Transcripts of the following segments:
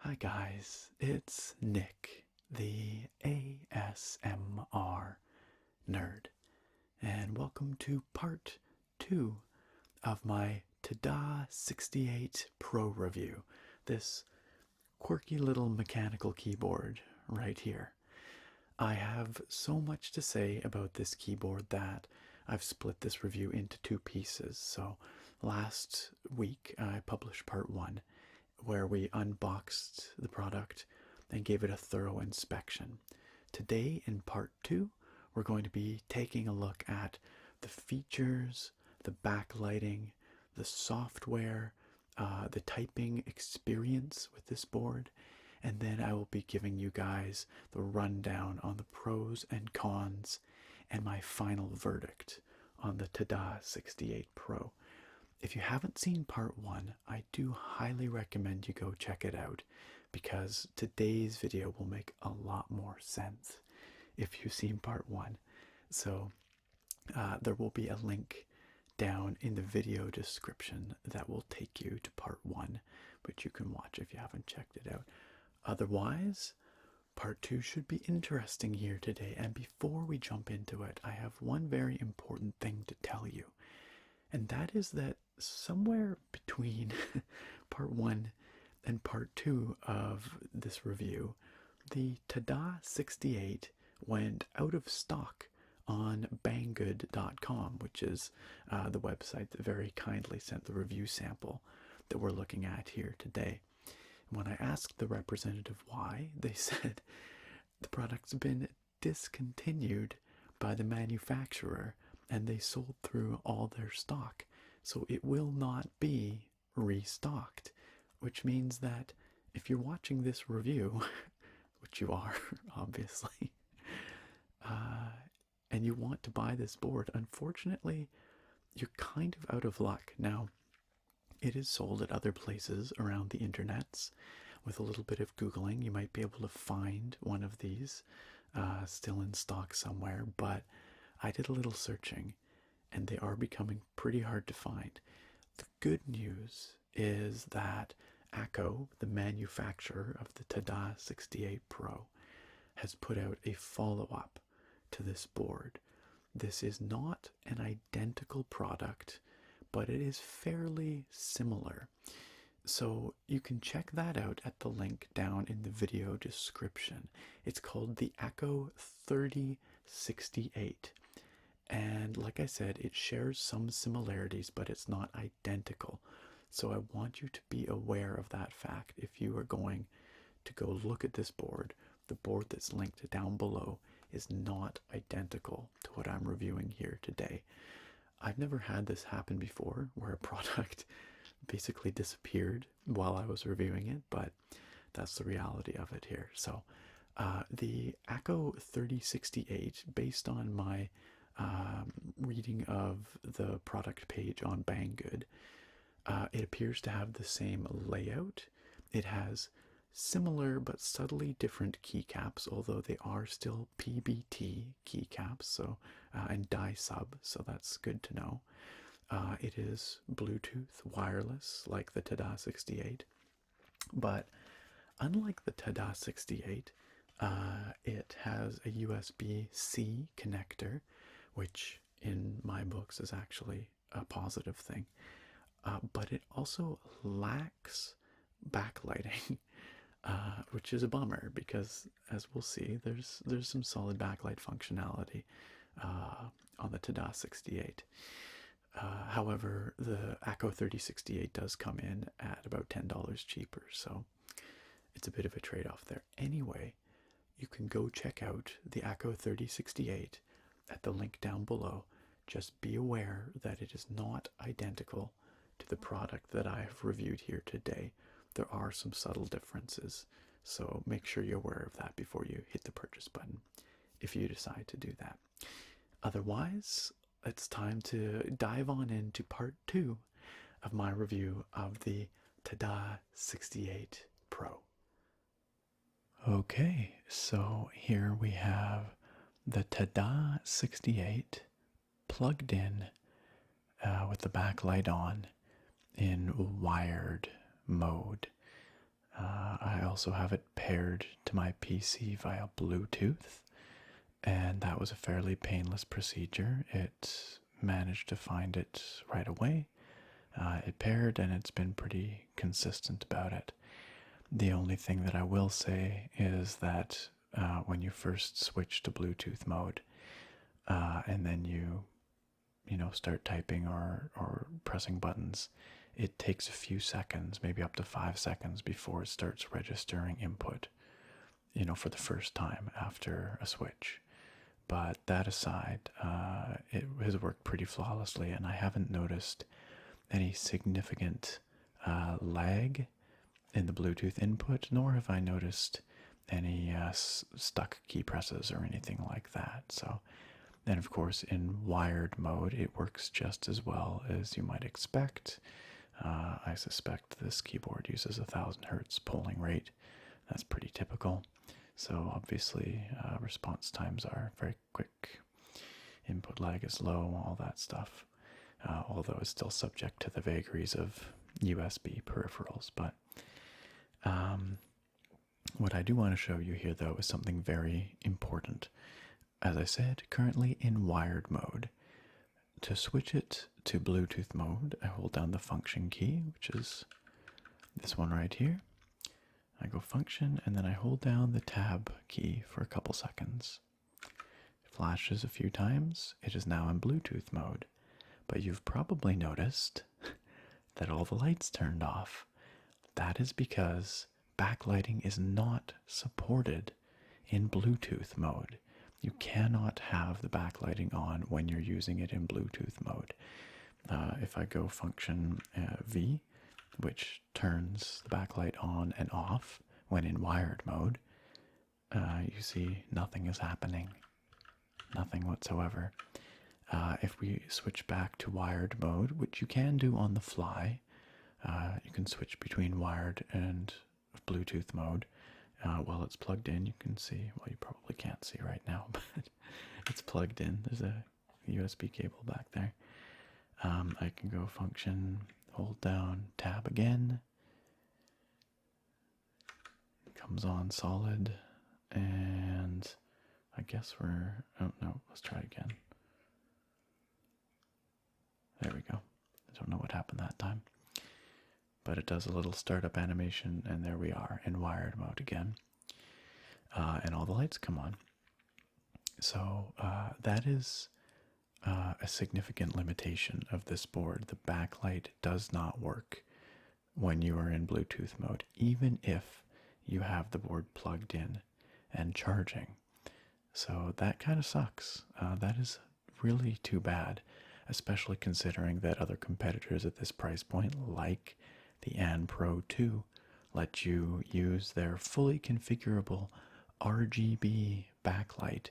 Hi guys, it's Nick, the ASMR nerd, and welcome to part 2 of my TADA68 Pro review, this quirky little mechanical keyboard right here. I have so much to say about this keyboard that I've split this review into two pieces. So last week I published part 1 where we unboxed the product and gave it a thorough inspection. Today, in part 2, we're going to be taking a look at the features, the backlighting, the software, the typing experience with this board, and then I will be giving you guys the rundown on the pros and cons and my final verdict on the TADA68 Pro. If you haven't seen part 1, I do highly recommend you go check it out because today's video will make a lot more sense if you've seen part 1. So there will be a link down in the video description that will take you to part 1, which you can watch if you haven't checked it out. Otherwise, part 2 should be interesting here today, and before we jump into it, I have one very important thing to tell you. And that is that somewhere between part 1 and part 2 of this review, the TADA68 went out of stock on banggood.com, which is the website that very kindly sent the review sample that we're looking at here today. When I asked the representative why, they said the product's been discontinued by the manufacturer and they sold through all their stock, so it will not be restocked, which means that if you're watching this review, which you are, obviously, and you want to buy this board, unfortunately, you're kind of out of luck. Now, it is sold at other places around the internets. With a little bit of Googling, you might be able to find one of these still in stock somewhere, but I did a little searching, and they are becoming pretty hard to find. The good news is that ACO, the manufacturer of the TADA68 Pro, has put out a follow-up to this board. This is not an identical product, but it is fairly similar. So you can check that out at the link down in the video description. It's called the ACO 3068. And like I said, it shares some similarities, but it's not identical. So I want you to be aware of that fact if you are going to go look at this board. The board that's linked down below is not identical to what I'm reviewing here today. I've never had this happen before, where a product basically disappeared while I was reviewing it, but that's the reality of it here. So the ACO 3068, based on my reading of the product page on Banggood, it appears to have the same layout. It has similar but subtly different keycaps, although they are still PBT keycaps, so and die sub, so that's good to know. It is Bluetooth wireless like the TADA68, but unlike the TADA68, it has a USB-C connector, which in my books is actually a positive thing, but it also lacks backlighting, which is a bummer because, as we'll see, there's some solid backlight functionality on the TADA68. However, the ACO 3068 does come in at about $10 cheaper, so it's a bit of a trade-off there. Anyway, you can go check out the ACO 3068 at the link down below. Just be aware that it is not identical to the product that I have reviewed here today. There are some subtle differences, so make sure you're aware of that before you hit the purchase button, if you decide to do that. Otherwise, it's time to dive on into part 2 of my review of the TADA68 Pro. Okay, so here we have the TADA68 plugged in with the backlight on in wired mode. I also have it paired to my PC via Bluetooth, and that was a fairly painless procedure. It managed to find it right away. It paired, and it's been pretty consistent about it. The only thing that I will say is that when you first switch to Bluetooth mode, and then you start typing or pressing buttons, it takes a few seconds, maybe up to 5 seconds, before it starts registering input, for the first time after a switch. But that aside, it has worked pretty flawlessly, and I haven't noticed any significant lag in the Bluetooth input, nor have I noticed any stuck key presses or anything like that. So, and of course, in wired mode, it works just as well as you might expect. I suspect this keyboard uses 1000 hertz polling rate. That's pretty typical. So obviously, response times are very quick. Input lag is low, all that stuff. Although it's still subject to the vagaries of USB peripherals. But what I do want to show you here, though, is something very important. As I said, currently in wired mode. To switch it to Bluetooth mode, I hold down the function key, which is this one right here. I go function, and then I hold down the tab key for a couple seconds. It flashes a few times. It is now in Bluetooth mode. But you've probably noticed that all the lights turned off. That is because backlighting is not supported in Bluetooth mode. You cannot have the backlighting on when you're using it in Bluetooth mode. If I go function V, which turns the backlight on and off when in wired mode, you see nothing is happening. Nothing whatsoever. If we switch back to wired mode, which you can do on the fly, you can switch between wired and Bluetooth mode. While it's plugged in, you can see, well, you probably can't see right now, but it's plugged in. There's a USB cable back there. I can go function, hold down tab again. It comes on solid, and I guess oh no, let's try it again. There we go. I don't know what happened that time. But it does a little startup animation, and there we are in wired mode again. And all the lights come on. So that is a significant limitation of this board. The backlight does not work when you are in Bluetooth mode, even if you have the board plugged in and charging. So that kind of sucks. That is really too bad, especially considering that other competitors at this price point, like the AN Pro 2, let you use their fully configurable RGB backlight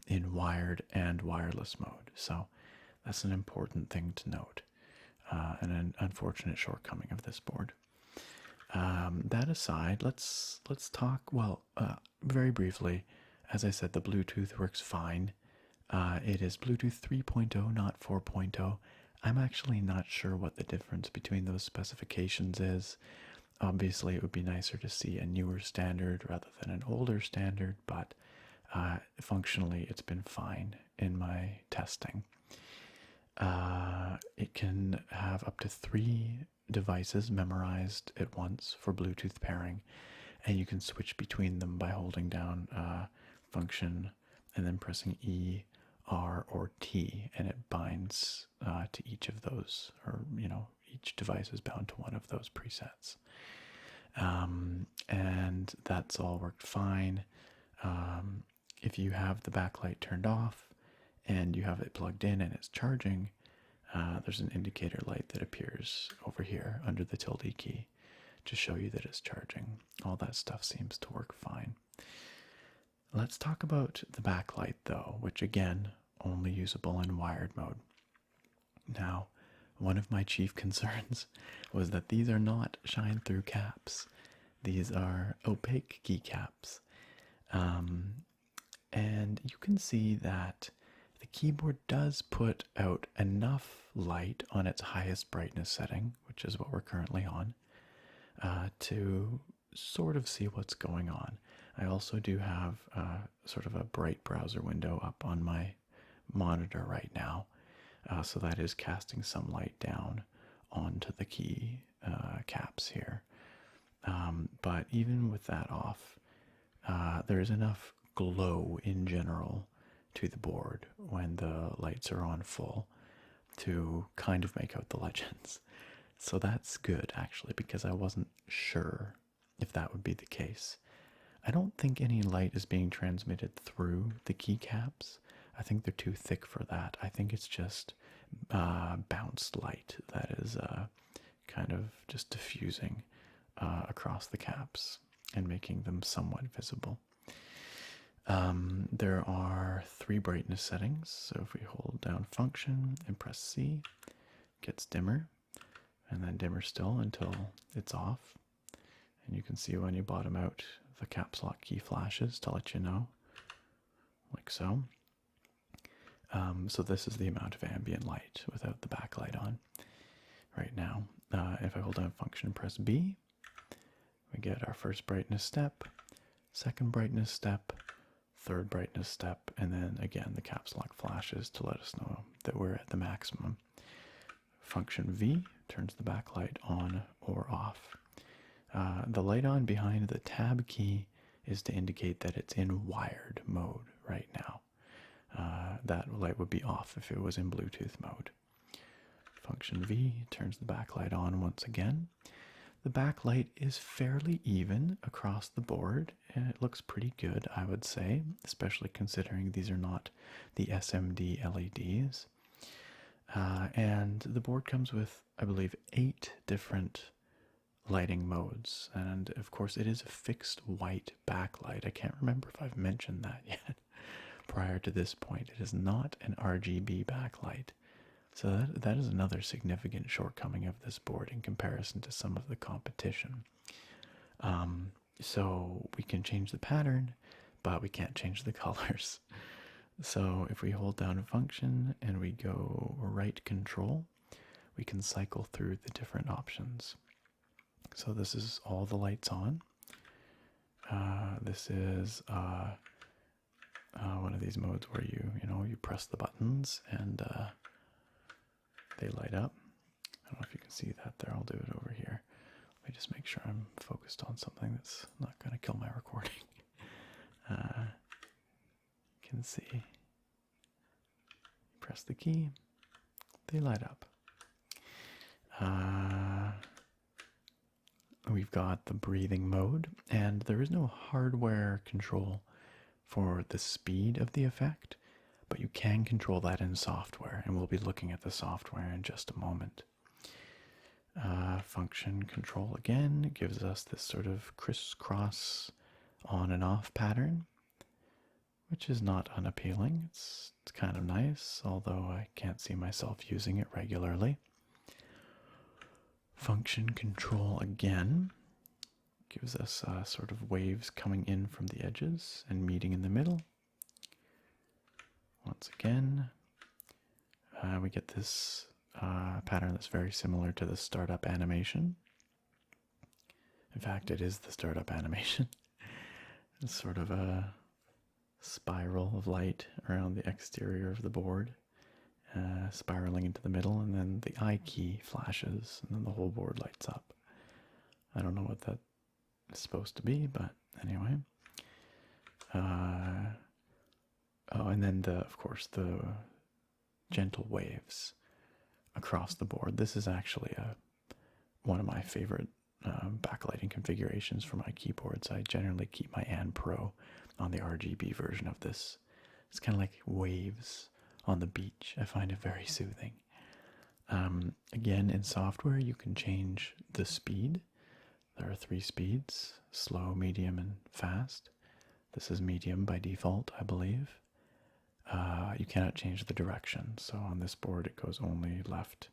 in wired and wireless mode. So that's an important thing to note, and an unfortunate shortcoming of this board. That aside, let's talk, well, very briefly. As I said, the Bluetooth works fine. It is Bluetooth 3.0, not 4.0. I'm actually not sure what the difference between those specifications is. Obviously, it would be nicer to see a newer standard rather than an older standard, but functionally, it's been fine in my testing. It can have up to 3 devices memorized at once for Bluetooth pairing, and you can switch between them by holding down function and then pressing E, R, or T, and it binds to each of those, or each device is bound to one of those presets. And that's all worked fine. If you have the backlight turned off and you have it plugged in and it's charging, there's an indicator light that appears over here under the tilde key to show you that it's charging. All that stuff seems to work fine. Let's talk about the backlight, though, which again, only usable in wired mode. Now, one of my chief concerns was that these are not shine-through caps. These are opaque keycaps. And you can see that the keyboard does put out enough light on its highest brightness setting, which is what we're currently on, to sort of see what's going on. I also do have sort of a bright browser window up on my monitor right now, so that is casting some light down onto the key caps here. But even with that off, there is enough glow in general to the board when the lights are on full to kind of make out the legends. So that's good, actually, because I wasn't sure if that would be the case. I don't think any light is being transmitted through the keycaps. I think they're too thick for that. I think it's just bounced light that is kind of just diffusing across the caps and making them somewhat visible. There are 3 brightness settings. So if we hold down function and press C, it gets dimmer, and then dimmer still until it's off. And you can see when you bottom out, the caps lock key flashes to let you know, like so. So this is the amount of ambient light without the backlight on right now. If I hold down function and press B, we get our first brightness step, second brightness step, third brightness step, and then again the caps lock flashes to let us know that we're at the maximum. Function V turns the backlight on or off. The light on behind the tab key is to indicate that it's in wired mode right now. That light would be off if it was in Bluetooth mode. Function V turns the backlight on once again. The backlight is fairly even across the board, and it looks pretty good, I would say, especially considering these are not the SMD LEDs. And the board comes with, I believe, 8 different lighting modes, and of course it is a fixed white backlight. I can't remember if I've mentioned that yet prior to this point. It is not an RGB backlight. So that is another significant shortcoming of this board in comparison to some of the competition. So we can change the pattern, but we can't change the colors. So if we hold down a function and we go right control, we can cycle through the different options. So this is all the lights on. This is one of these modes where you press the buttons and they light up. I don't know if you can see that there. I'll do it over here. Let me just make sure I'm focused on something that's not going to kill my recording. You can see. Press the key. They light up. We've got the breathing mode, and there is no hardware control for the speed of the effect, but you can control that in software, and we'll be looking at the software in just a moment. Function control again gives us this sort of crisscross on and off pattern, which is not unappealing. It's kind of nice, although I can't see myself using it regularly. Function control again gives us sort of waves coming in from the edges and meeting in the middle. Once again, we get this pattern that's very similar to the startup animation. In fact, it is the startup animation. It's sort of a spiral of light around the exterior of the board, spiraling into the middle, and then the I key flashes, and then the whole board lights up. I don't know what that is supposed to be, but anyway. Oh, and then of course, the gentle waves across the board. This is actually one of my favorite backlighting configurations for my keyboards. I generally keep my AN Pro on the RGB version of this. It's kind of like waves on the beach. I find it very soothing. Again, in software, you can change the speed. There are 3 speeds: slow, medium, and fast. This is medium by default, I believe. You cannot change the direction, so on this board it goes only left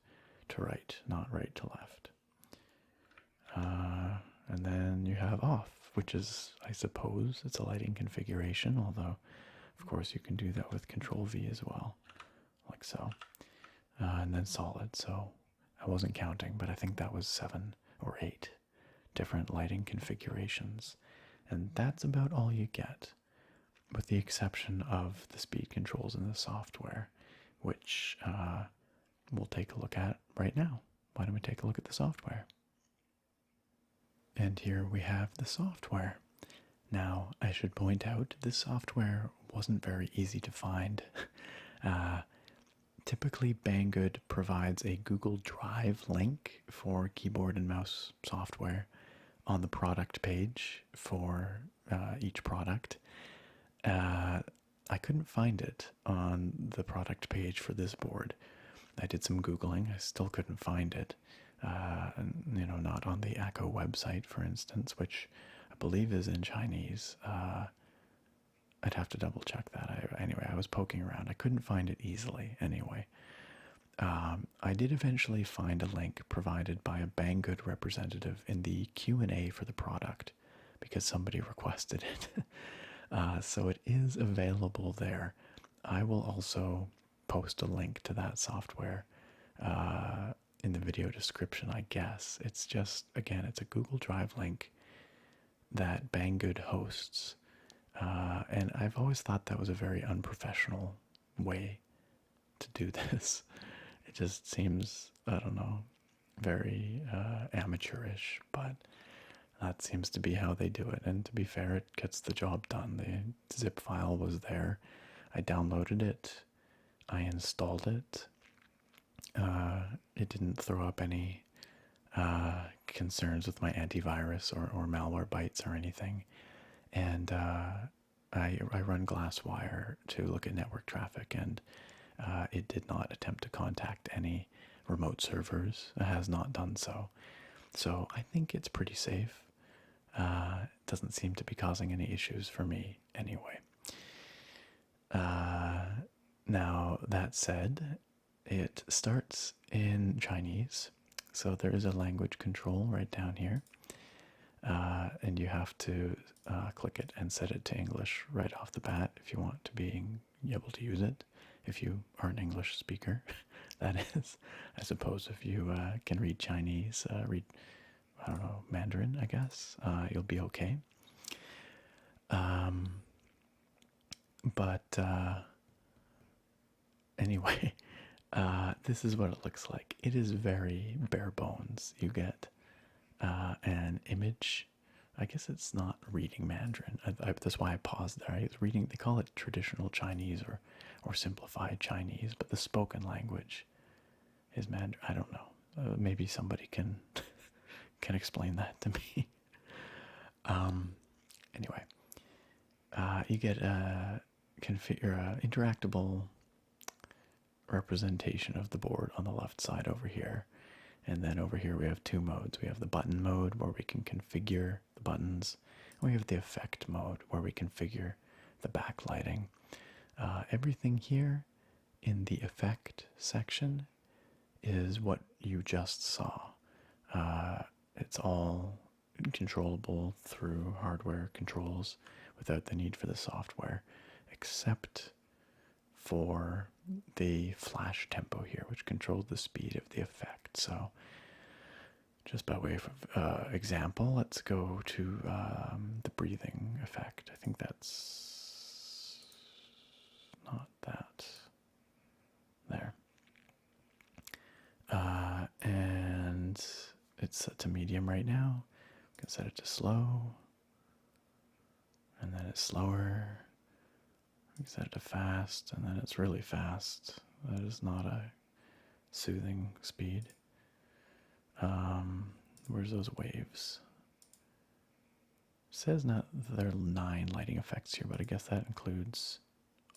to right, not right to left. And then you have off, which is, I suppose, it's a lighting configuration, although of course you can do that with Control V as well, like so. And then solid, so I wasn't counting, but I think that was 7 or 8 different lighting configurations. And that's about all you get, with the exception of the speed controls in the software, which we'll take a look at right now. Why don't we take a look at the software? And here we have the software. Now, I should point out, this software wasn't very easy to find. Typically, Banggood provides a Google Drive link for keyboard and mouse software on the product page for each product. I couldn't find it on the product page for this board. I did some Googling. I still couldn't find it. Not on the Echo website, for instance, which I believe is in Chinese. I'd have to double check that. Anyway, I was poking around. I couldn't find it easily anyway. I did eventually find a link provided by a Banggood representative in the Q&A for the product because somebody requested it. So it is available there. I will also post a link to that software in the video description, I guess. It's just, again, it's a Google Drive link that Banggood hosts. And I've always thought that was a very unprofessional way to do this. It just seems, I don't know, very amateurish, but that seems to be how they do it. And to be fair, it gets the job done. The zip file was there. I downloaded it. I installed it. It didn't throw up any concerns with my antivirus or malware bytes or anything. And I run Glasswire to look at network traffic, and it did not attempt to contact any remote servers. It has not done so. So I think it's pretty safe. It doesn't seem to be causing any issues for me anyway. Now, that said, it starts in Chinese, so there is a language control right down here. And you have to click it and set it to English right off the bat if you want to be able to use it. If you are an English speaker, that is. I suppose if you can read Chinese, I don't know, Mandarin, I guess, you'll be okay. But anyway, this is what it looks like. It is very bare bones. You get an image. I guess it's not reading Mandarin. That's why I paused there. I was reading, they call it traditional Chinese or simplified Chinese, but the spoken language is Mandarin. I don't know. Maybe somebody can explain that to me. Anyway, you get a interactable representation of the board on the left side over here. And then over here we have two modes. We have the button mode where we can configure the buttons. And we have the effect mode where we configure the backlighting. Everything here in the effect section is what you just saw. It's all controllable through hardware controls without the need for the software, except for the flash tempo here, which controls the speed of the effect. So just by way of example, let's go to the breathing effect. I think that's not that. There. And it's set to medium right now. We can set it to slow. And then it's slower. We can set it to fast, and then it's really fast. That is not a soothing speed. Where's those waves? It says not there are 9 lighting effects here, but I guess that includes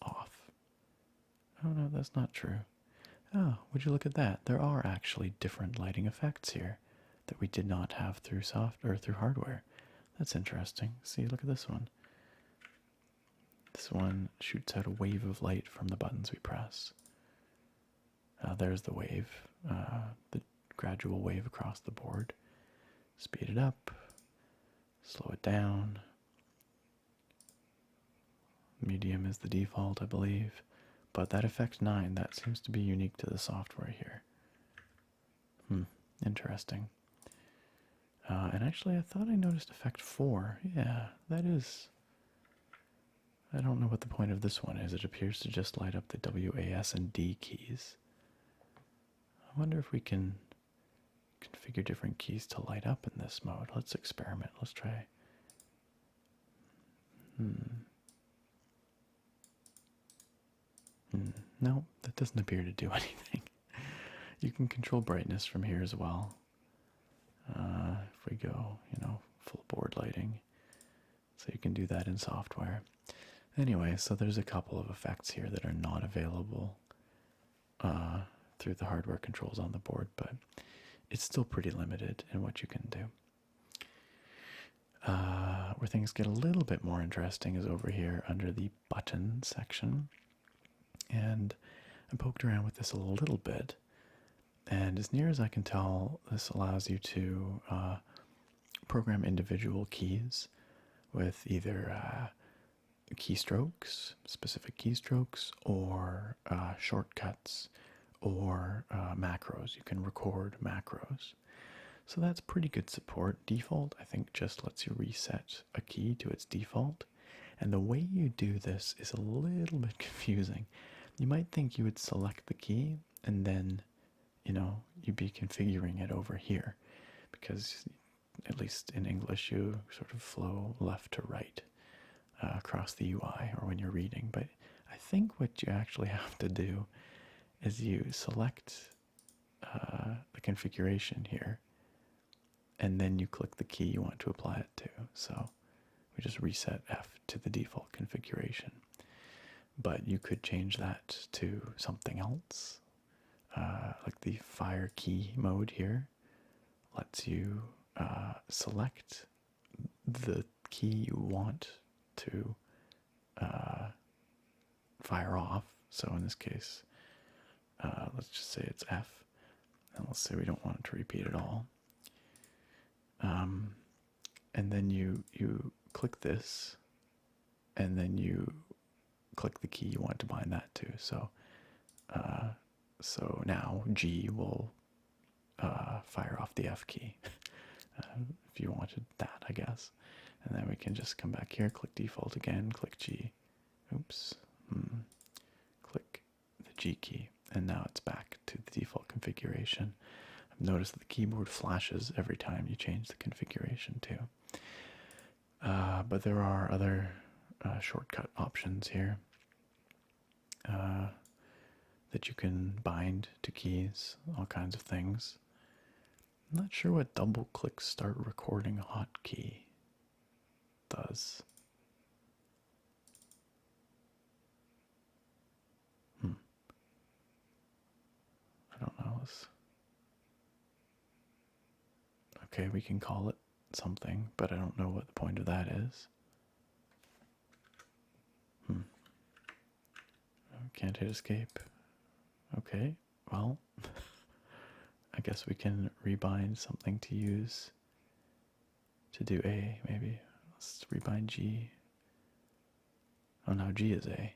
off. Oh no, that's not true. Oh, would you look at that? There are actually different lighting effects here that we did not have through through hardware. That's interesting. See, look at this one. This one shoots out a wave of light from the buttons we press. There's the wave, the gradual wave across the board. Speed it up, slow it down. Medium is the default, I believe. But that effect 9, that seems to be unique to the software here. Interesting. And actually, I thought I noticed effect 4. Yeah, that is. I don't know what the point of this one is. It appears to just light up the W, A, S, and D keys. I wonder if we can configure different keys to light up in this mode. Let's experiment. Let's try. No, that doesn't appear to do anything. You can control brightness from here as well. If we go, full board lighting. So you can do that in software. Anyway, so there's a couple of effects here that are not available through the hardware controls on the board, but it's still pretty limited in what you can do. Where things get a little bit more interesting is over here under the button section. And I poked around with this a little bit, and as near as I can tell, this allows you to program individual keys with either keystrokes, specific keystrokes, or shortcuts, or macros. You can record macros. So that's pretty good support. Default, I think, just lets you reset a key to its default. And the way you do this is a little bit confusing. You might think you would select the key and then, you'd be configuring it over here, because at least in English you sort of flow left to right across the UI or when you're reading. But I think what you actually have to do is you select the configuration here, and then you click the key you want to apply it to. So we just reset F to the default configuration. But you could change that to something else, like the fire key mode here lets you select the key you want to fire off. So in this case, let's just say it's F, and let's say we don't want it to repeat at all. And then you click this, and then you click the key you want to bind that to. So so now G will fire off the F key, if you wanted that, I guess. And then we can just come back here, click default again, click G. Oops. Click the G key, and now it's back to the default configuration. I've noticed that the keyboard flashes every time you change the configuration too. But there are other shortcut options here that you can bind to keys, all kinds of things. I'm not sure what double click start recording hotkey does. I don't know. Okay, we can call it something, but I don't know what the point of that is. Can't hit escape. Okay, well, I guess we can rebind something to use to do A, maybe. Let's rebind G. Oh, now G is A.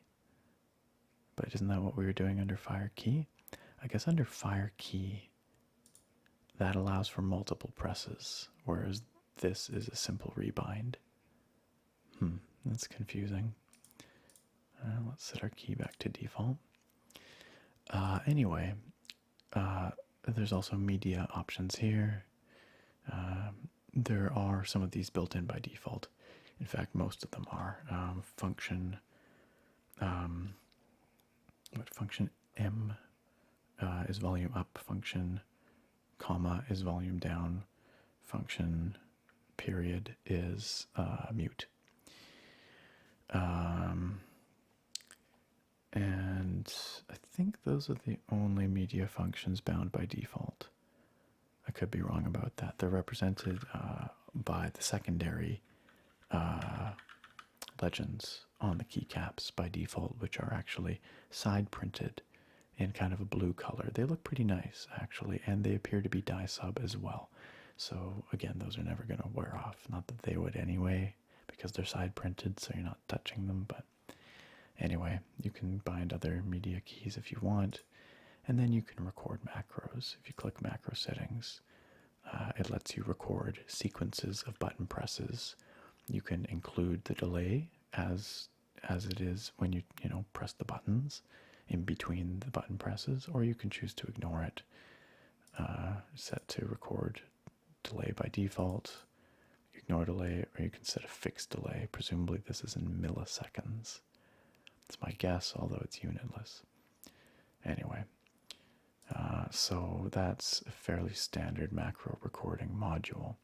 But isn't that what we were doing under fire key? I guess under fire key, that allows for multiple presses, whereas this is a simple rebind. That's confusing. Let's set our key back to default. Anyway, there's also media options here. There are some of these built in by default. In fact, most of them are. Function M is volume up, function comma is volume down, function period is mute. And I think those are the only media functions bound by default. I could be wrong about that. They're represented by the secondary legends on the keycaps by default, which are actually side printed in kind of a blue color. They look pretty nice, actually, and they appear to be dye sub as well. So again, those are never going to wear off. Not that they would anyway, because they're side printed, so you're not touching them. But anyway, you can bind other media keys if you want, and then you can record macros. If you click macro settings, It lets you record sequences of button presses. You can include the delay as it is when you press the buttons in between the button presses, or you can choose to ignore it. Set to record delay by default, ignore delay, or you can set a fixed delay. Presumably this is in milliseconds. It's my guess, although it's unitless. Anyway, so that's a fairly standard macro recording module.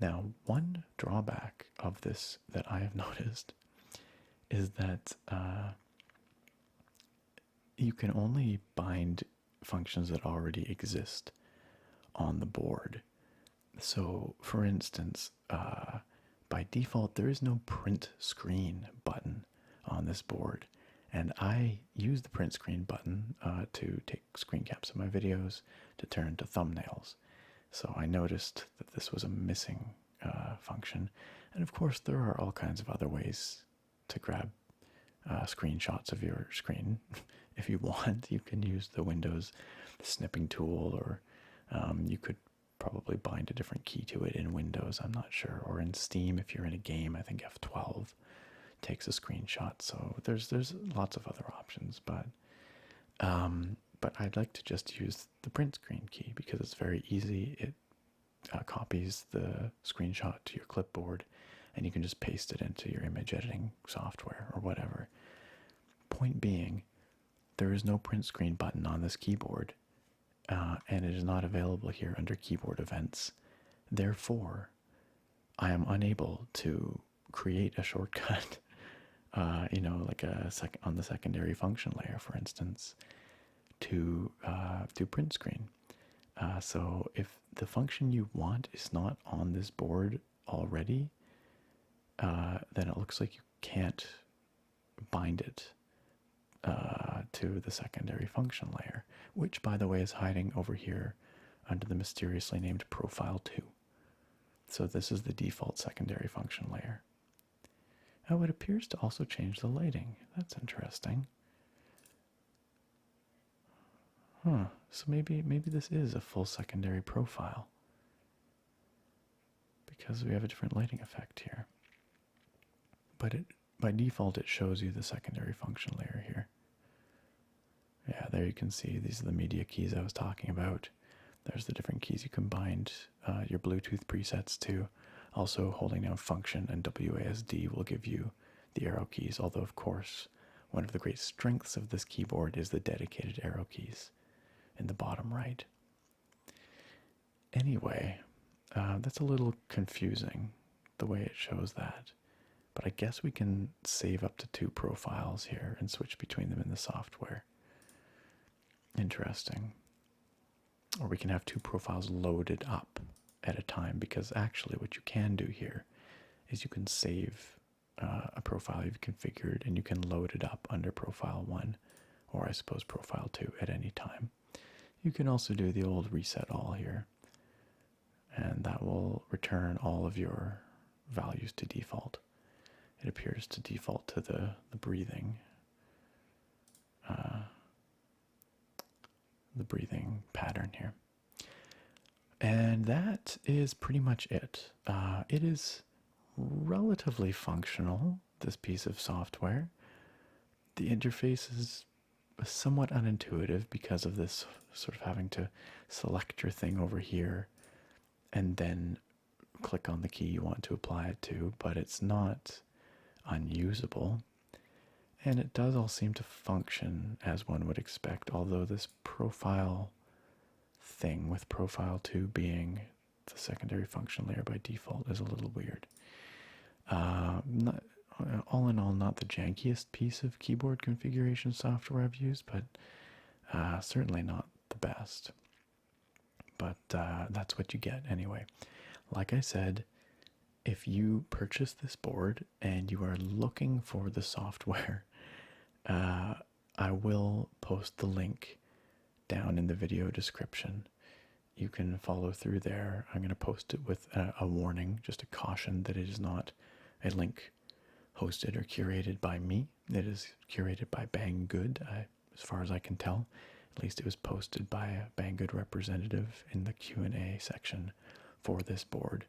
Now, one drawback of this that I have noticed is that you can only bind functions that already exist on the board. So, for instance, by default, there is no print screen button on this board. And I use the print screen button to take screen caps of my videos to turn to thumbnails. So I noticed that this was a missing function. And of course, there are all kinds of other ways to grab screenshots of your screen. If you want, you can use the Windows snipping tool, or you could probably bind a different key to it in Windows, I'm not sure. Or in Steam, if you're in a game, I think F12 takes a screenshot. So there's lots of other options, but I'd like to just use the print screen key because it's very easy. It copies the screenshot to your clipboard, and you can just paste it into your image editing software or whatever. Point being, there is no print screen button on this keyboard, and it is not available here under keyboard events. Therefore, I am unable to create a shortcut, like on the secondary function layer, for instance, to print screen. So if the function you want is not on this board already, then it looks like you can't bind it to the secondary function layer, which, by the way, is hiding over here under the mysteriously named profile 2. So this is the default secondary function layer. Oh, it appears to also change the lighting. That's interesting. So maybe this is a full secondary profile, because we have a different lighting effect here. But by default, it shows you the secondary function layer here. Yeah, there you can see these are the media keys I was talking about. There's the different keys you can bind your Bluetooth presets to. Also, holding down function and WASD will give you the arrow keys, although of course one of the great strengths of this keyboard is the dedicated arrow keys in the bottom right. Anyway, that's a little confusing the way it shows that, but I guess we can save up to 2 profiles here and switch between them in the software. Interesting. Or we can have 2 profiles loaded up at a time, because actually what you can do here is you can save a profile you've configured and you can load it up under profile 1, or I suppose profile 2 at any time. You can also do the old reset all here, and that will return all of your values to default. It appears to default to the breathing pattern here. And that is pretty much it. It is relatively functional, this piece of software. The interface is somewhat unintuitive because of this sort of having to select your thing over here and then click on the key you want to apply it to, but it's not unusable. And it does all seem to function as one would expect, although this profile thing with profile 2 being the secondary function layer by default is a little weird. All in all, not the jankiest piece of keyboard configuration software I've used, but certainly not the best. But that's what you get anyway. Like I said, if you purchase this board and you are looking for the software, I will post the link down in the video description. You can follow through there. I'm going to post it with a warning, just a caution that it is not a link hosted or curated by me. It is curated by Banggood, as far as I can tell. At least it was posted by a Banggood representative in the Q&A section for this board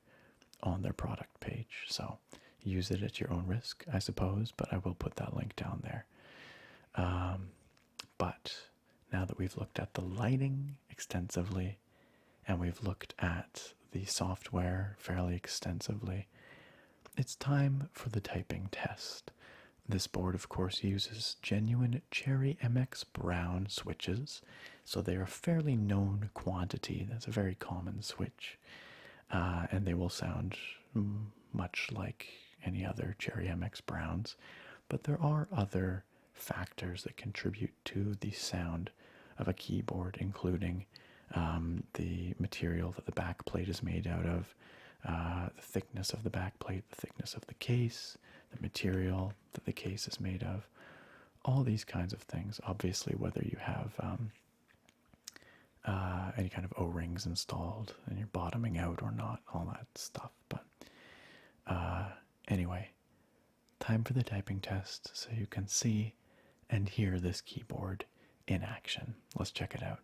on their product page. So use it at your own risk, I suppose, but I will put that link down there. But now that we've looked at the lighting extensively and we've looked at the software fairly extensively, it's time for the typing test. This board, of course, uses genuine Cherry MX Brown switches, so they're a fairly known quantity. That's a very common switch, and they will sound much like any other Cherry MX Browns, but there are other factors that contribute to the sound of a keyboard, including the material that the back plate is made out of, the thickness of the back plate, the thickness of the case, the material that the case is made of, all these kinds of things. Obviously, whether you have any kind of O-rings installed and you're bottoming out or not, all that stuff. But anyway, time for the typing test so you can see and hear this keyboard in action. Let's check it out.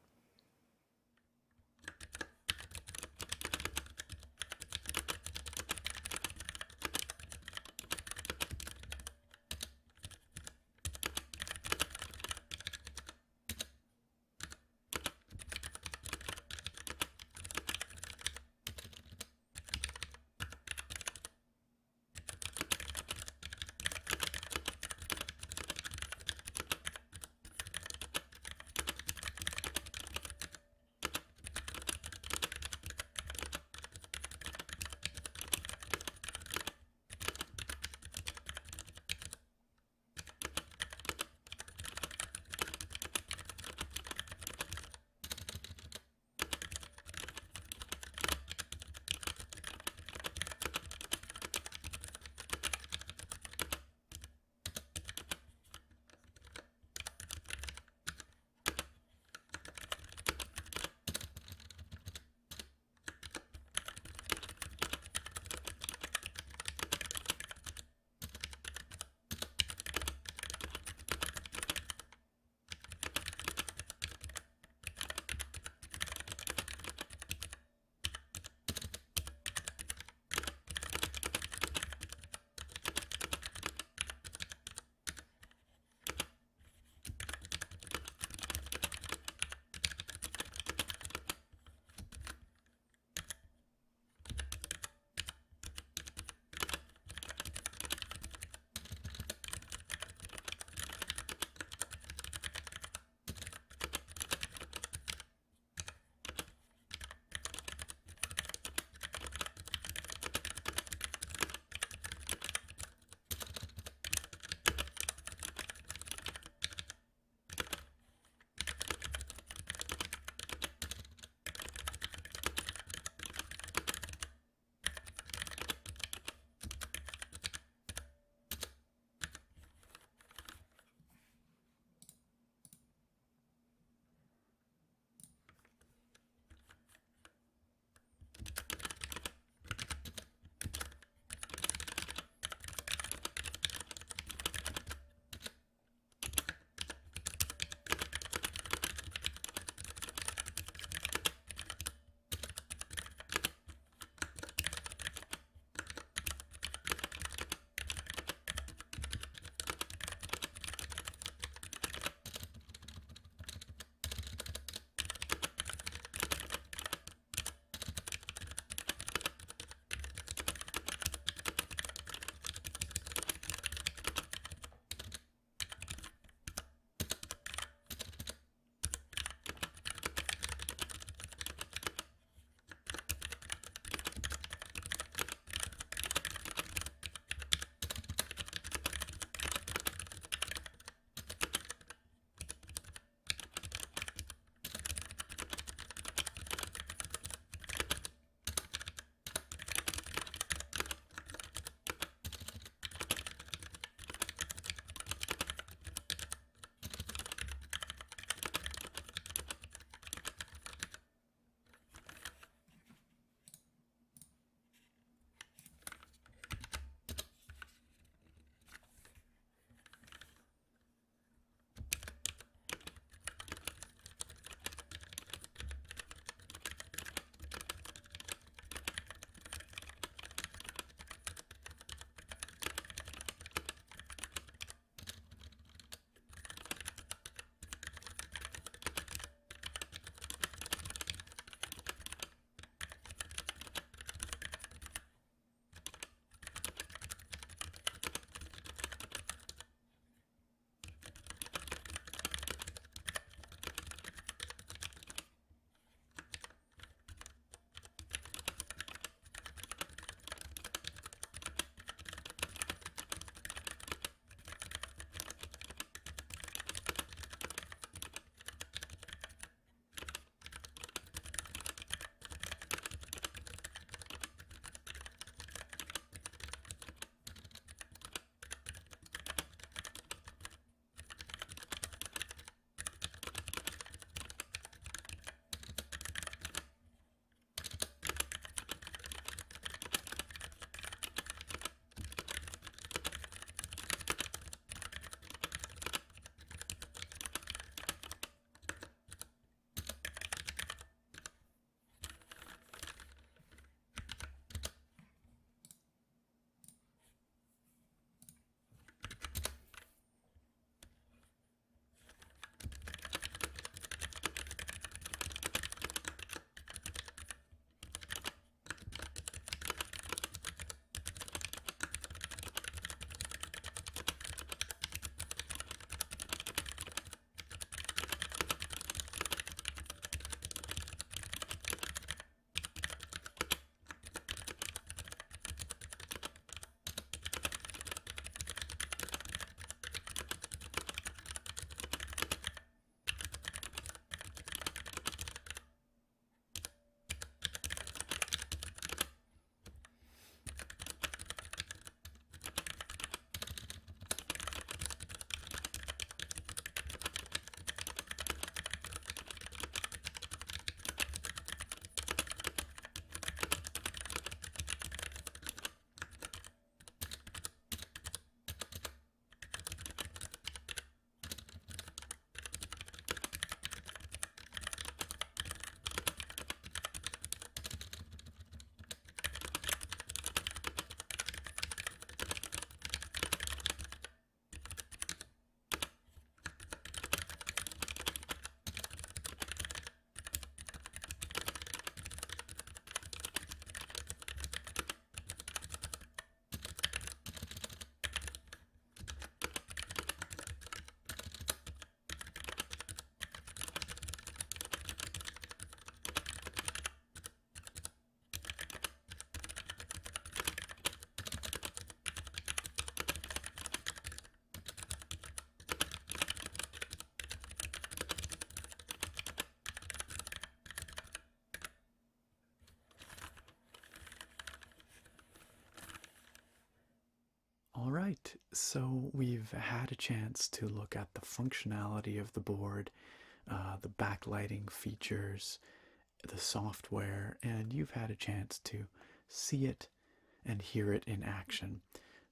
All right, so we've had a chance to look at the functionality of the board, the backlighting features, the software, and you've had a chance to see it and hear it in action.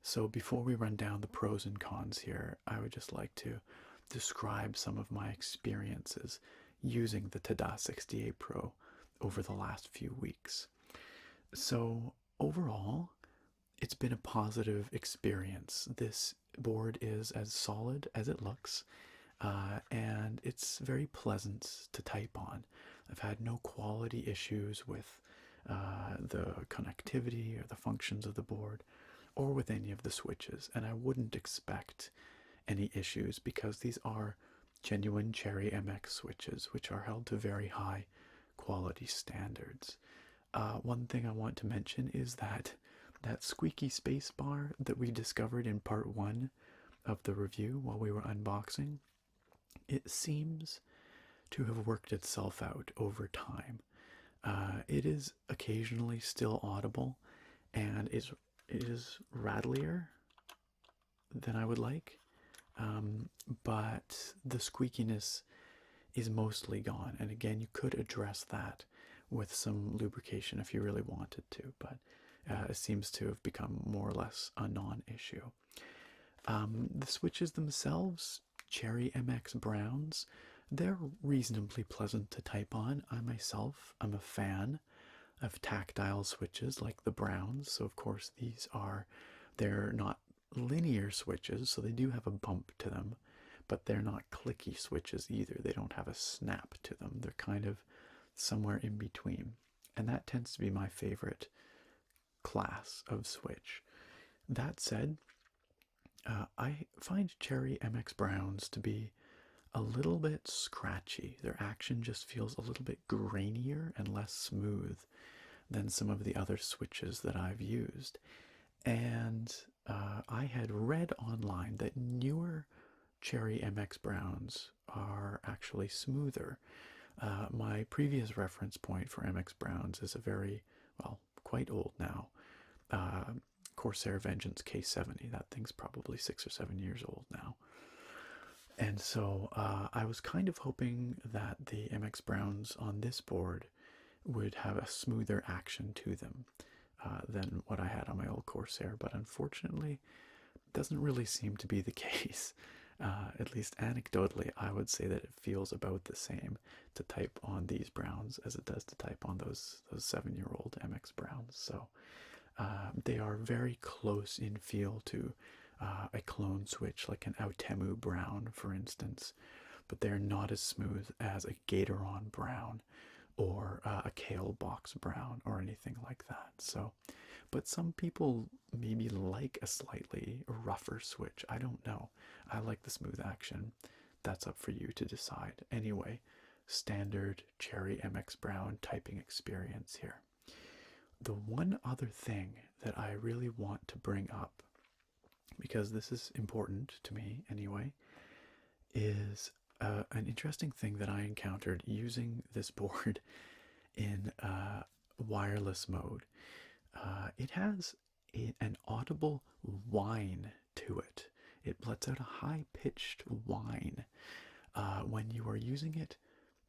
So before we run down the pros and cons here, I would just like to describe some of my experiences using the TADA68 Pro over the last few weeks. So overall, it's been a positive experience. This board is as solid as it looks, and it's very pleasant to type on. I've had no quality issues with the connectivity or the functions of the board or with any of the switches, and I wouldn't expect any issues because these are genuine Cherry MX switches, which are held to very high quality standards. One thing I want to mention is that squeaky space bar that we discovered in part 1 of the review while we were unboxing, it seems to have worked itself out over time. It is occasionally still audible, and it is rattlier than I would like, but the squeakiness is mostly gone. And again, you could address that with some lubrication if you really wanted to, but it seems to have become more or less a non-issue. The switches themselves, Cherry MX Browns, they're reasonably pleasant to type on. I myself am a fan of tactile switches like the Browns, so of course they're not linear switches, so they do have a bump to them, but they're not clicky switches either. They don't have a snap to them. They're kind of somewhere in between, and that tends to be my favorite class of switch. That said, I find Cherry MX Browns to be a little bit scratchy. Their action just feels a little bit grainier and less smooth than some of the other switches that I've used. And I had read online that newer Cherry MX Browns are actually smoother. My previous reference point for MX Browns is a very, well, quite old now, Corsair Vengeance K70. That thing's probably 6 or 7 years old now. And so I was kind of hoping that the MX Browns on this board would have a smoother action to them than what I had on my old Corsair, but unfortunately doesn't really seem to be the case. At least anecdotally, I would say that it feels about the same to type on these Browns as it does to type on those 7-year-old MX Browns. So they are very close in feel to a clone switch like an Autemu Brown, for instance, but they're not as smooth as a Gatoron Brown or a Kale Box Brown or anything like that. So, but some people maybe like a slightly rougher switch. I don't know. I like the smooth action. That's up for you to decide. Anyway, standard Cherry MX Brown typing experience here. The one other thing that I really want to bring up, because this is important to me anyway, is an interesting thing that I encountered using this board in wireless mode. It has an audible whine to it. It lets out a high-pitched whine when you are using it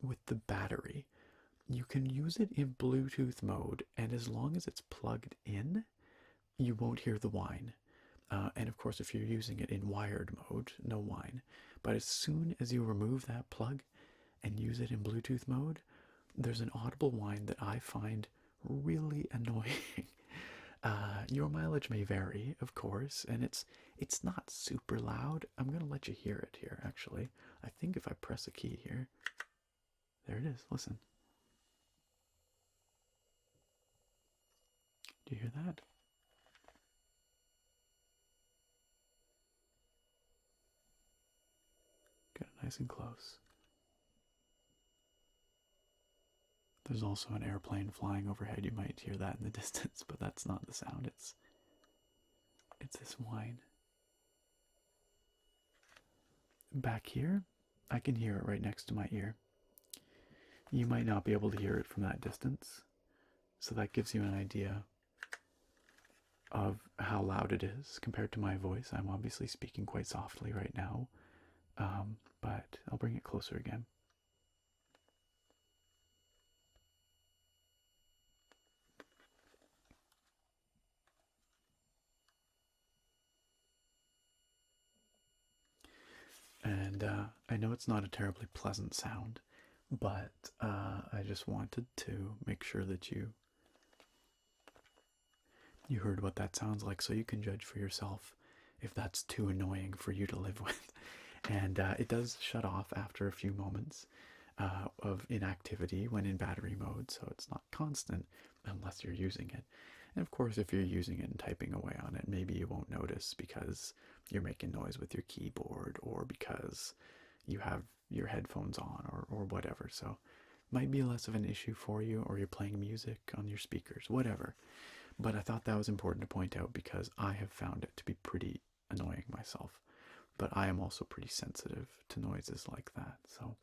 with the battery. You can use it in Bluetooth mode, and as long as it's plugged in, you won't hear the whine. And of course, if you're using it in wired mode, no whine. But as soon as you remove that plug and use it in Bluetooth mode, there's an audible whine that I find really annoying. Your mileage may vary, of course, and it's not super loud. I'm going to let you hear it here, actually. I think if I press a key here, there it is. Listen. Do you hear that? Get it nice and close. There's also an airplane flying overhead. You might hear that in the distance, but that's not the sound. It's this whine. Back here, I can hear it right next to my ear. You might not be able to hear it from that distance, so that gives you an idea of how loud it is compared to my voice. I'm obviously speaking quite softly right now, but I'll bring it closer again. And I know it's not a terribly pleasant sound, but I just wanted to make sure that you heard what that sounds like, so you can judge for yourself if that's too annoying for you to live with. And it does shut off after a few moments of inactivity when in battery mode, so it's not constant unless you're using it. And of course, if you're using it and typing away on it, maybe you won't notice because you're making noise with your keyboard or because you have your headphones on or whatever. So might be less of an issue for you, or you're playing music on your speakers, whatever. But I thought that was important to point out because I have found it to be pretty annoying myself. But I am also pretty sensitive to noises like that. So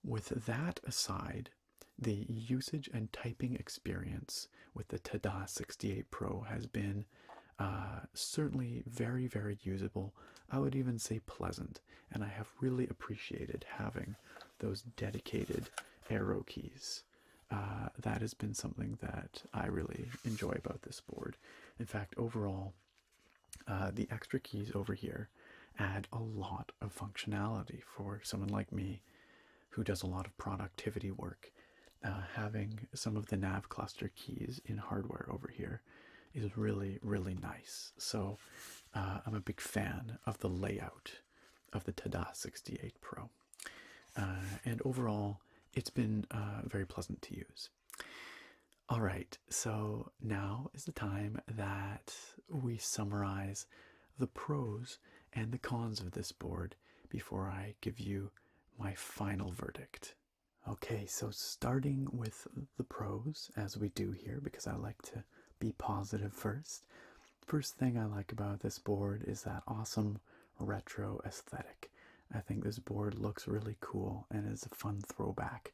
with that aside, the usage and typing experience with the TADA68 Pro has been certainly very, very usable. I would even say pleasant, and I have really appreciated having those dedicated arrow keys. That has been something that I really enjoy about this board. In fact, overall, the extra keys over here add a lot of functionality for someone like me who does a lot of productivity work. Having some of the nav cluster keys in hardware over here is really, really nice. So I'm a big fan of the layout of the TADA68 Pro. And overall, it's been very pleasant to use. All right, so now is the time that we summarize the pros and the cons of this board before I give you my final verdict. Okay, so starting with the pros, as we do here, because I like to be positive first. First thing I like about this board is that awesome retro aesthetic. I think this board looks really cool and is a fun throwback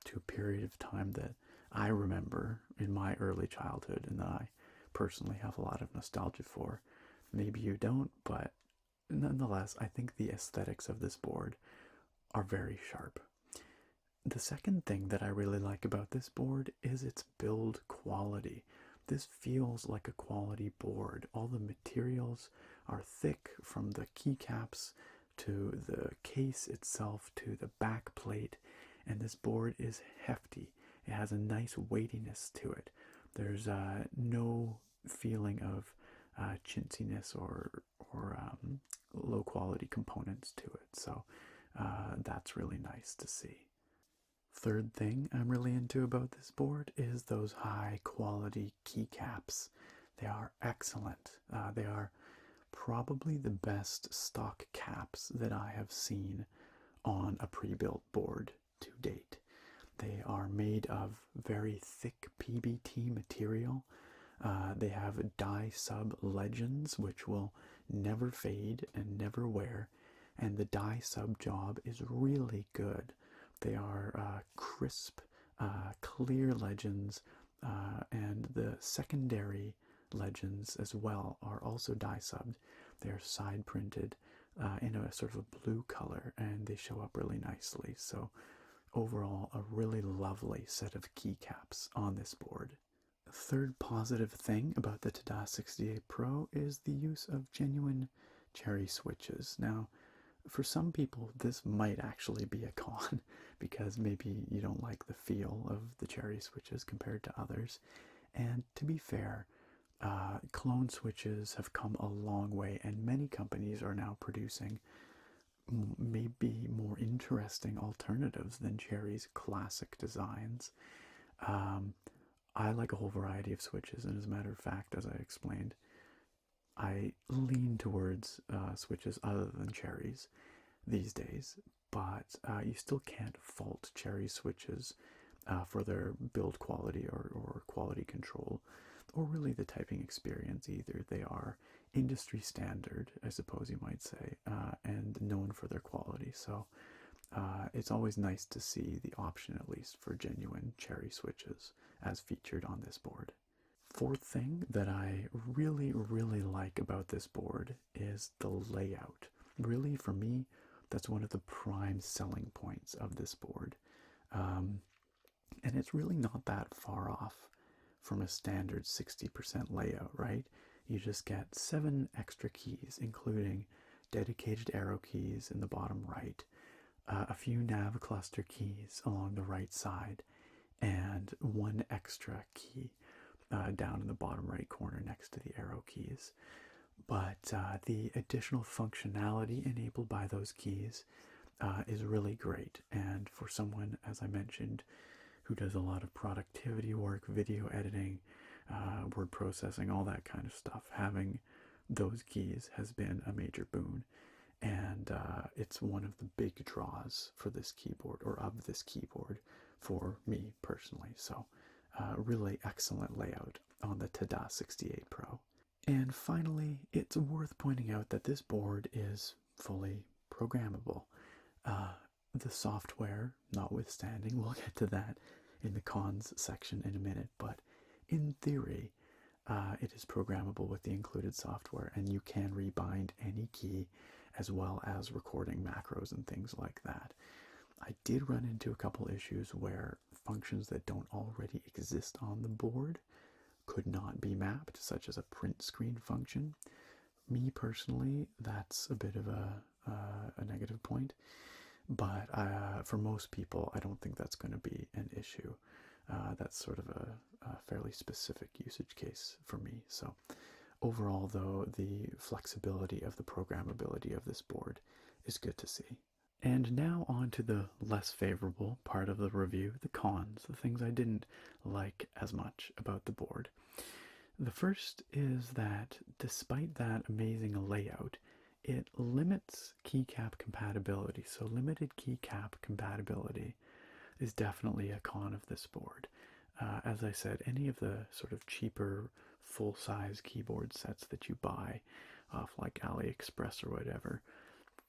to a period of time that I remember in my early childhood and that I personally have a lot of nostalgia for. Maybe you don't, but nonetheless, I think the aesthetics of this board are very sharp. The second thing that I really like about this board is its build quality. This feels like a quality board. All the materials are thick, from the keycaps to the case itself to the back plate, and this board is hefty. It has a nice weightiness to it. There's no feeling of chintziness or low quality components to it, so that's really nice to see. Third thing I'm really into about this board is those high quality keycaps. They are excellent. They are probably the best stock caps that I have seen on a pre-built board to date. They are made of very thick PBT material. They have dye sub legends, which will never fade and never wear, and the dye sub job is really good. They are crisp, clear legends, and the secondary legends as well are also dye subbed. They're side printed in a sort of a blue color, and they show up really nicely. So overall, a really lovely set of keycaps on this board. The third positive thing about the TADA68 Pro is the use of genuine cherry switches. Now, for some people, this might actually be a con because maybe you don't like the feel of the cherry switches compared to others. And to be fair, clone switches have come a long way, and many companies are now producing maybe more interesting alternatives than Cherry's classic designs. I like a whole variety of switches, and as a matter of fact, as I explained, I lean towards switches other than Cherry's these days, but you still can't fault Cherry switches for their build quality or quality control, or really the typing experience either. They are industry standard, I suppose you might say, and known for their quality. So it's always nice to see the option, at least, for genuine Cherry switches as featured on this board. fourth thing that I really, really like about this board is the layout. Really, for me, that's one of the prime selling points of this board. And it's really not that far off from a standard 60% layout, right? You just get 7 extra keys, including dedicated arrow keys in the bottom right, a few nav cluster keys along the right side, and 1 extra key down in the bottom right corner next to the arrow keys. But the additional functionality enabled by those keys is really great. And for someone, as I mentioned, who does a lot of productivity work, video editing, word processing, all that kind of stuff, having those keys has been a major boon. And it's one of the big draws for this keyboard, or of this keyboard, for me personally. So really excellent layout on the TADA68 Pro. And finally, it's worth pointing out that this board is fully programmable. The software notwithstanding, we'll get to that in the cons section in a minute, but in theory, it is programmable with the included software, and you can rebind any key as well as recording macros and things like that. I did run into a couple issues where functions that don't already exist on the board could not be mapped, such as a print screen function. Me personally, that's a bit of a negative point, but for most people, I don't think that's going to be an issue. That's sort of a fairly specific usage case for me. So overall, though, the flexibility of the programmability of this board is good to see. And now on to the less favorable part of the review, the cons, the things I didn't like as much about the board. The first is that despite that amazing layout, it limits keycap compatibility. So limited keycap compatibility is definitely a con of this board. As I said, any of the sort of cheaper full-size keyboard sets that you buy off like AliExpress or whatever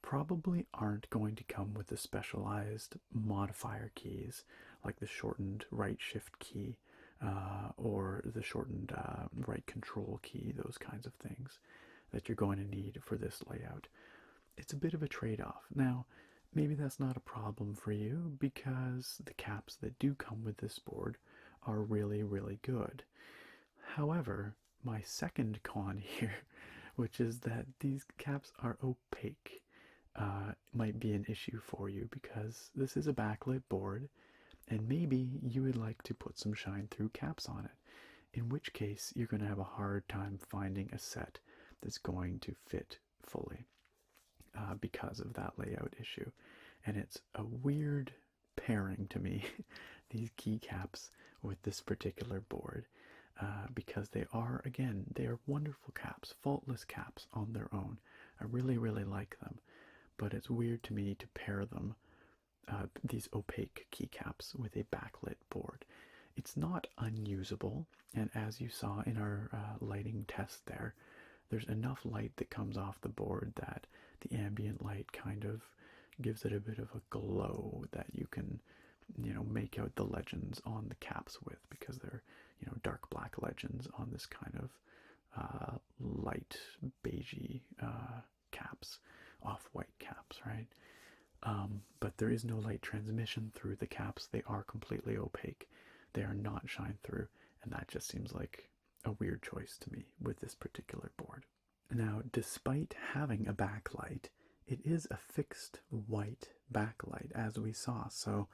probably aren't going to come with the specialized modifier keys like the shortened right shift key or the shortened right control key, those kinds of things that you're going to need for this layout. It's a bit of a trade-off. Now, maybe that's not a problem for you because the caps that do come with this board are really, really good. However, my second con here, which is that these caps are opaque, might be an issue for you because this is a backlit board and maybe you would like to put some shine through caps on it, in which case you're going to have a hard time finding a set that's going to fit fully because of that layout issue. And it's a weird pairing to me, these keycaps with this particular board, because they are, again, they are wonderful caps, faultless caps on their own. I really, really like them, but it's weird to me to pair them, these opaque keycaps, with a backlit board. It's not unusable, and as you saw in our lighting test there's enough light that comes off the board that the ambient light kind of gives it a bit of a glow that you can, make out the legends on the caps with, because they're, dark black legends on this kind of light beigey caps, off-white caps, right? But there is no light transmission through the caps. They are completely opaque. They are not shine through, and that just seems like a weird choice to me with this particular board. Now, despite having a backlight, it is a fixed white backlight, as we saw, so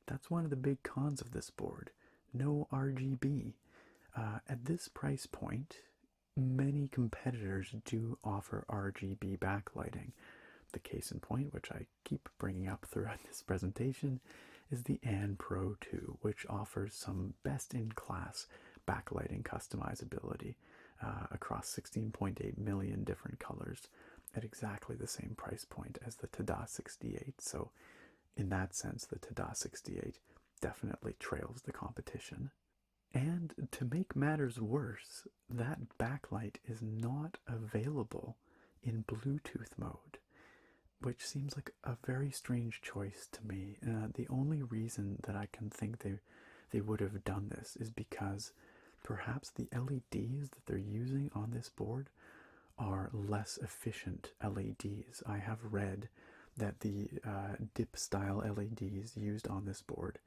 that's one of the big cons of this board. No RGB. At this price point, many competitors do offer RGB backlighting. The case in point, which I keep bringing up throughout this presentation, is the TADA68 Pro 2, which offers some best-in-class backlighting customizability across 16.8 million different colors at exactly the same price point as the TADA68. So in that sense, the TADA68 definitely trails the competition. And to make matters worse, that backlight is not available in Bluetooth mode, which seems like a very strange choice to me. The only reason that I can think they would have done this is because perhaps the LEDs that they're using on this board are less efficient LEDs. I have read that the dip style LEDs used on this board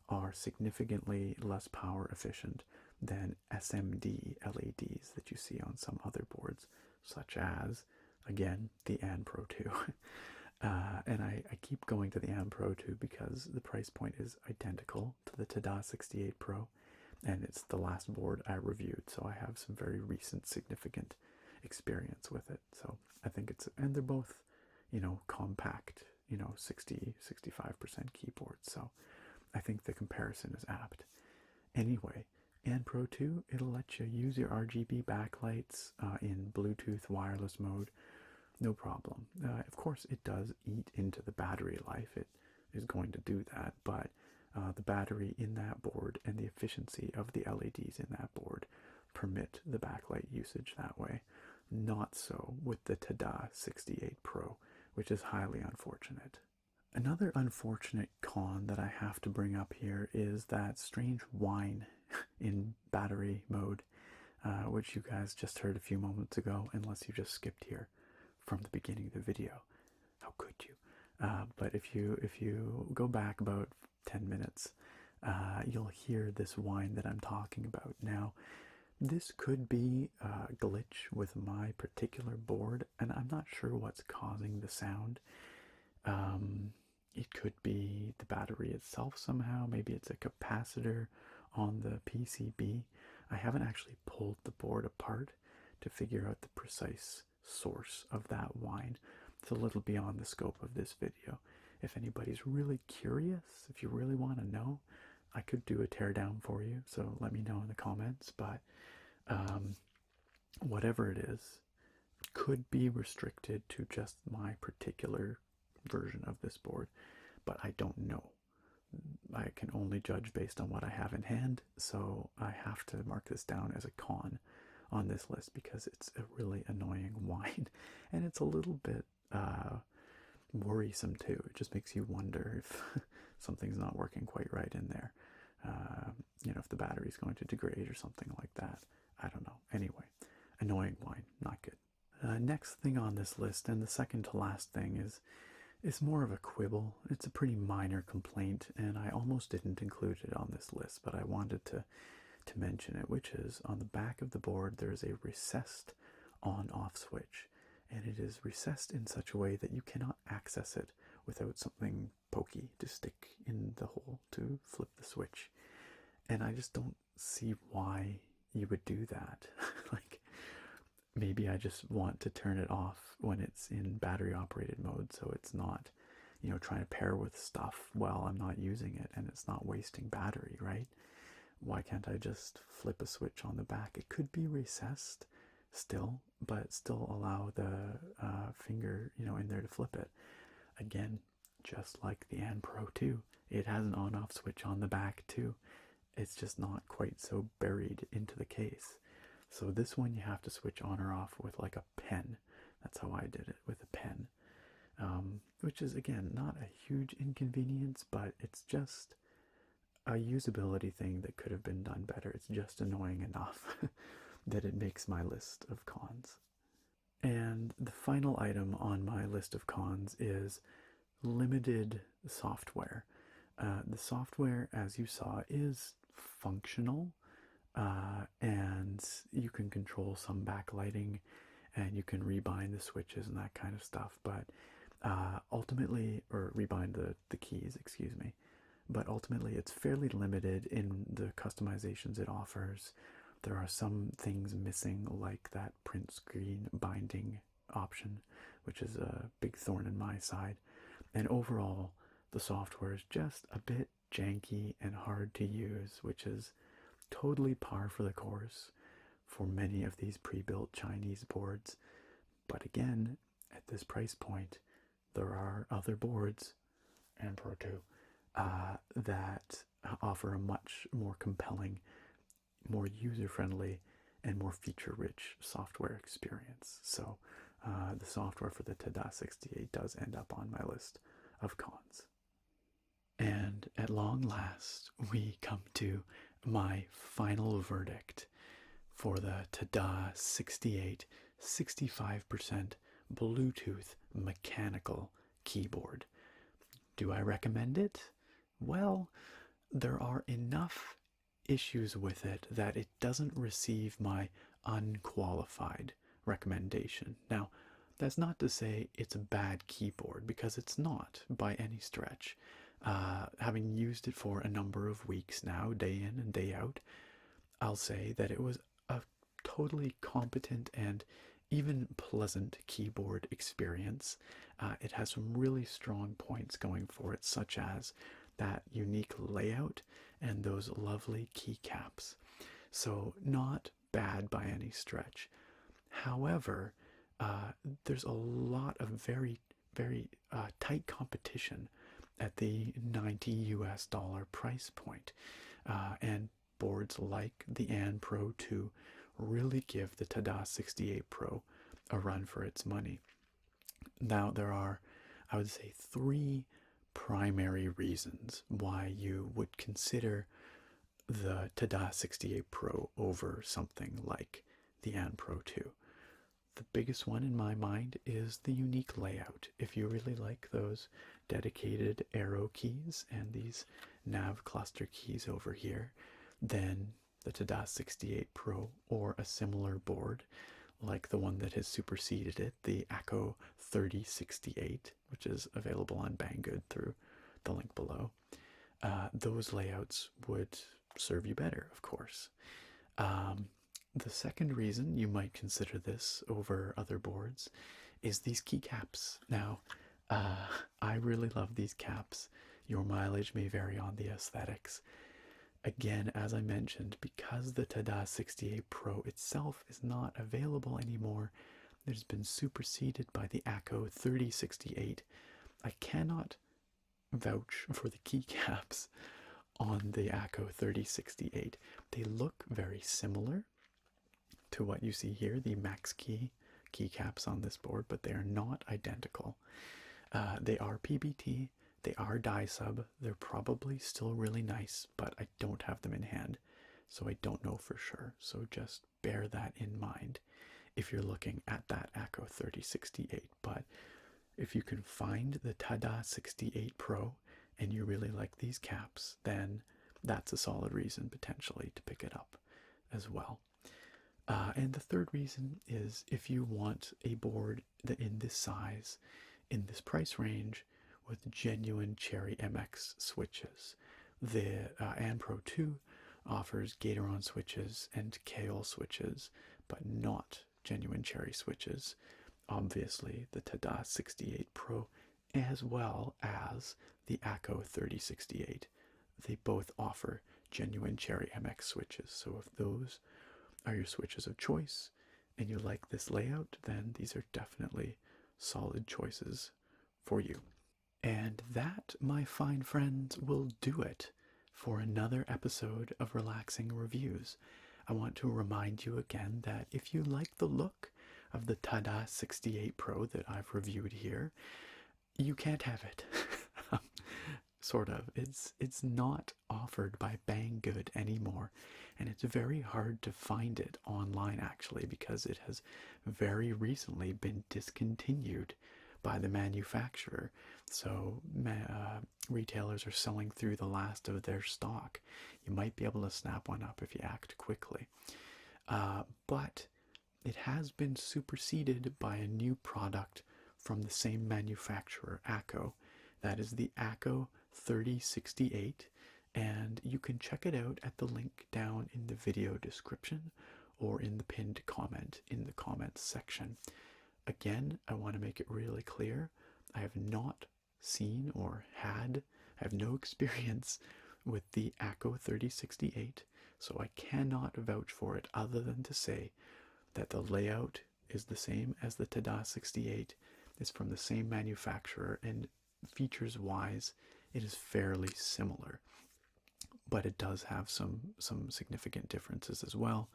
are significantly less power efficient than SMD LEDs that you see on some other boards, such as, again, the AN Pro 2. And I keep going to the AN Pro 2 because the price point is identical to the TADA68 Pro, and it's the last board I reviewed, so I have some very recent significant experience with it. So I think and they're both, compact, 60-65% keyboards, so I think the comparison is apt. Anyway, AN Pro 2, it'll let you use your RGB backlights in Bluetooth wireless mode, no problem. Of course, it does eat into the battery life. It is going to do that, but the battery in that board and the efficiency of the LEDs in that board permit the backlight usage that way. Not so with the TADA68 Pro, which is highly unfortunate. Another unfortunate con that I have to bring up here is that strange whine in battery mode, which you guys just heard a few moments ago, unless you just skipped here from the beginning of the video. How could you? But if you go back about 10 minutes, you'll hear this whine that I'm talking about. Now, this could be a glitch with my particular board, and I'm not sure what's causing the sound. It could be the battery itself somehow. Maybe it's a capacitor on the PCB. I haven't actually pulled the board apart to figure out the precise source of that whine. It's a little beyond the scope of this video. If anybody's really curious, if you really want to know, I could do a teardown for you, so let me know in the comments. But whatever it is, could be restricted to just my particular version of this board, but I don't know. I can only judge based on what I have in hand, so I have to mark this down as a con on this list because it's a really annoying whine, and it's a little bit worrisome too. It just makes you wonder if something's not working quite right in there. If the battery's going to degrade or something like that. I don't know. Anyway, annoying whine, not good. Next thing on this list, and the second to last thing, is more of a quibble. It's a pretty minor complaint, and I almost didn't include it on this list, but I wanted to mention it, which is on the back of the board there's a recessed on-off switch, and it is recessed in such a way that you cannot access it without something pokey to stick in the hole to flip the switch. And I just don't see why you would do that. Like, maybe I just want to turn it off when it's in battery operated mode, so it's not, trying to pair with stuff while I'm not using it, and it's not wasting battery, right? Why can't I just flip a switch on the back? It could be recessed still, but still allow the finger, in there to flip it. Again, just like the AN Pro 2, it has an on-off switch on the back too. It's just not quite so buried into the case. So this one you have to switch on or off with like a pen. That's how I did it, with a pen. Which is, again, not a huge inconvenience, but it's just a usability thing that could have been done better. It's just annoying enough that it makes my list of cons. And the final item on my list of cons is limited software. The software, as you saw, is functional, and you can control some backlighting, and you can rebind the switches and that kind of stuff, but ultimately, or rebind the keys, excuse me, but ultimately it's fairly limited in the customizations it offers. There are some things missing, like that print screen binding option, which is a big thorn in my side. And overall, the software is just a bit janky and hard to use, which is totally par for the course for many of these pre-built Chinese boards. But again, at this price point, there are other boards, and Pro 2, that offer a much more compelling, more user-friendly, and more feature-rich software experience. So the software for the TADA68 does end up on my list of cons. And at long last, we come to my final verdict for the TADA68 65% Bluetooth mechanical keyboard. Do I recommend it? Well, there are enough issues with it that it doesn't receive my unqualified recommendation. Now, that's not to say it's a bad keyboard, because it's not by any stretch. Having used it for a number of weeks now, day in and day out, I'll say that it was a totally competent and even pleasant keyboard experience. It has some really strong points going for it, such as that unique layout and those lovely keycaps. So not bad by any stretch. However, there's a lot of very, very tight competition at the $90 price point. And boards like the Pro 2 really give the TADA68 Pro a run for its money. Now, there are, I would say, 3 primary reasons why you would consider the TADA68 Pro over something like the Pro 2. The biggest one in my mind is the unique layout. If you really like those dedicated arrow keys and these nav cluster keys over here, then the TADA68 Pro or a similar board like the one that has superseded it, the TADA68, which is available on Banggood through the link below, those layouts would serve you better, of course. The second reason you might consider this over other boards is these keycaps. Now, I really love these caps. Your mileage may vary on the aesthetics. Again, as I mentioned, because the TADA68 Pro itself is not available anymore, it has been superseded by the TADA68. I cannot vouch for the keycaps on the TADA68. They look very similar to what you see here, the Max Key keycaps on this board, but they are not identical. They are PBT. They are die sub. They're probably still really nice, but I don't have them in hand, so I don't know for sure. So just bear that in mind if you're looking at that TADA68. But if you can find the TADA68 Pro and you really like these caps, then that's a solid reason potentially to pick it up as well. And the third reason is if you want a board that in this size, in this price range, with genuine Cherry MX switches. The Pro 2 offers Gatoron switches and Kaol switches, but not genuine Cherry switches. Obviously, the TADA68 Pro, as well as the TADA68, they both offer genuine Cherry MX switches. So if those are your switches of choice and you like this layout, then these are definitely solid choices for you. And that, my fine friends, will do it for another episode of Relaxing Reviews. I want to remind you again that if you like the look of the TADA68 Pro that I've reviewed here, you can't have it. Sort of. It's not offered by Banggood anymore, and it's very hard to find it online actually, because it has very recently been discontinued by the manufacturer. So retailers are selling through the last of their stock. You might be able to snap one up if you act quickly. But it has been superseded by a new product from the same manufacturer, ACO. That is the TADA68, and you can check it out at the link down in the video description or in the pinned comment in the comments section. Again, I want to make it really clear, I have not seen or I have no experience with the TADA68, so I cannot vouch for it other than to say that the layout is the same as the TADA68, it's from the same manufacturer, and features-wise, it is fairly similar. But it does have some significant differences as well,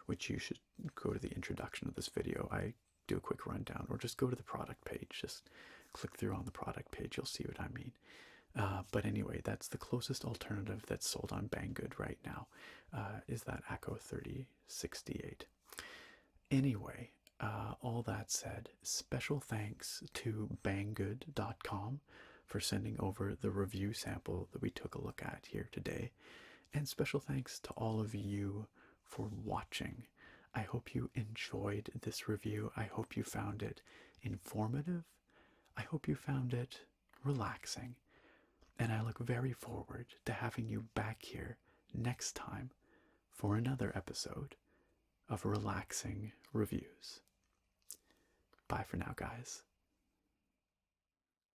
which you should go to the introduction of this video. I do a quick rundown, or just go to the product page. Just click through on the product page, you'll see what I mean. But anyway, that's the closest alternative that's sold on Banggood right now, is that ACO 3068. Anyway, all that said, special thanks to banggood.com for sending over the review sample that we took a look at here today. And special thanks to all of you for watching. I hope you enjoyed this review. I hope you found it informative. I hope you found it relaxing. And I look very forward to having you back here next time for another episode of relaxing reviews. Bye for now, guys.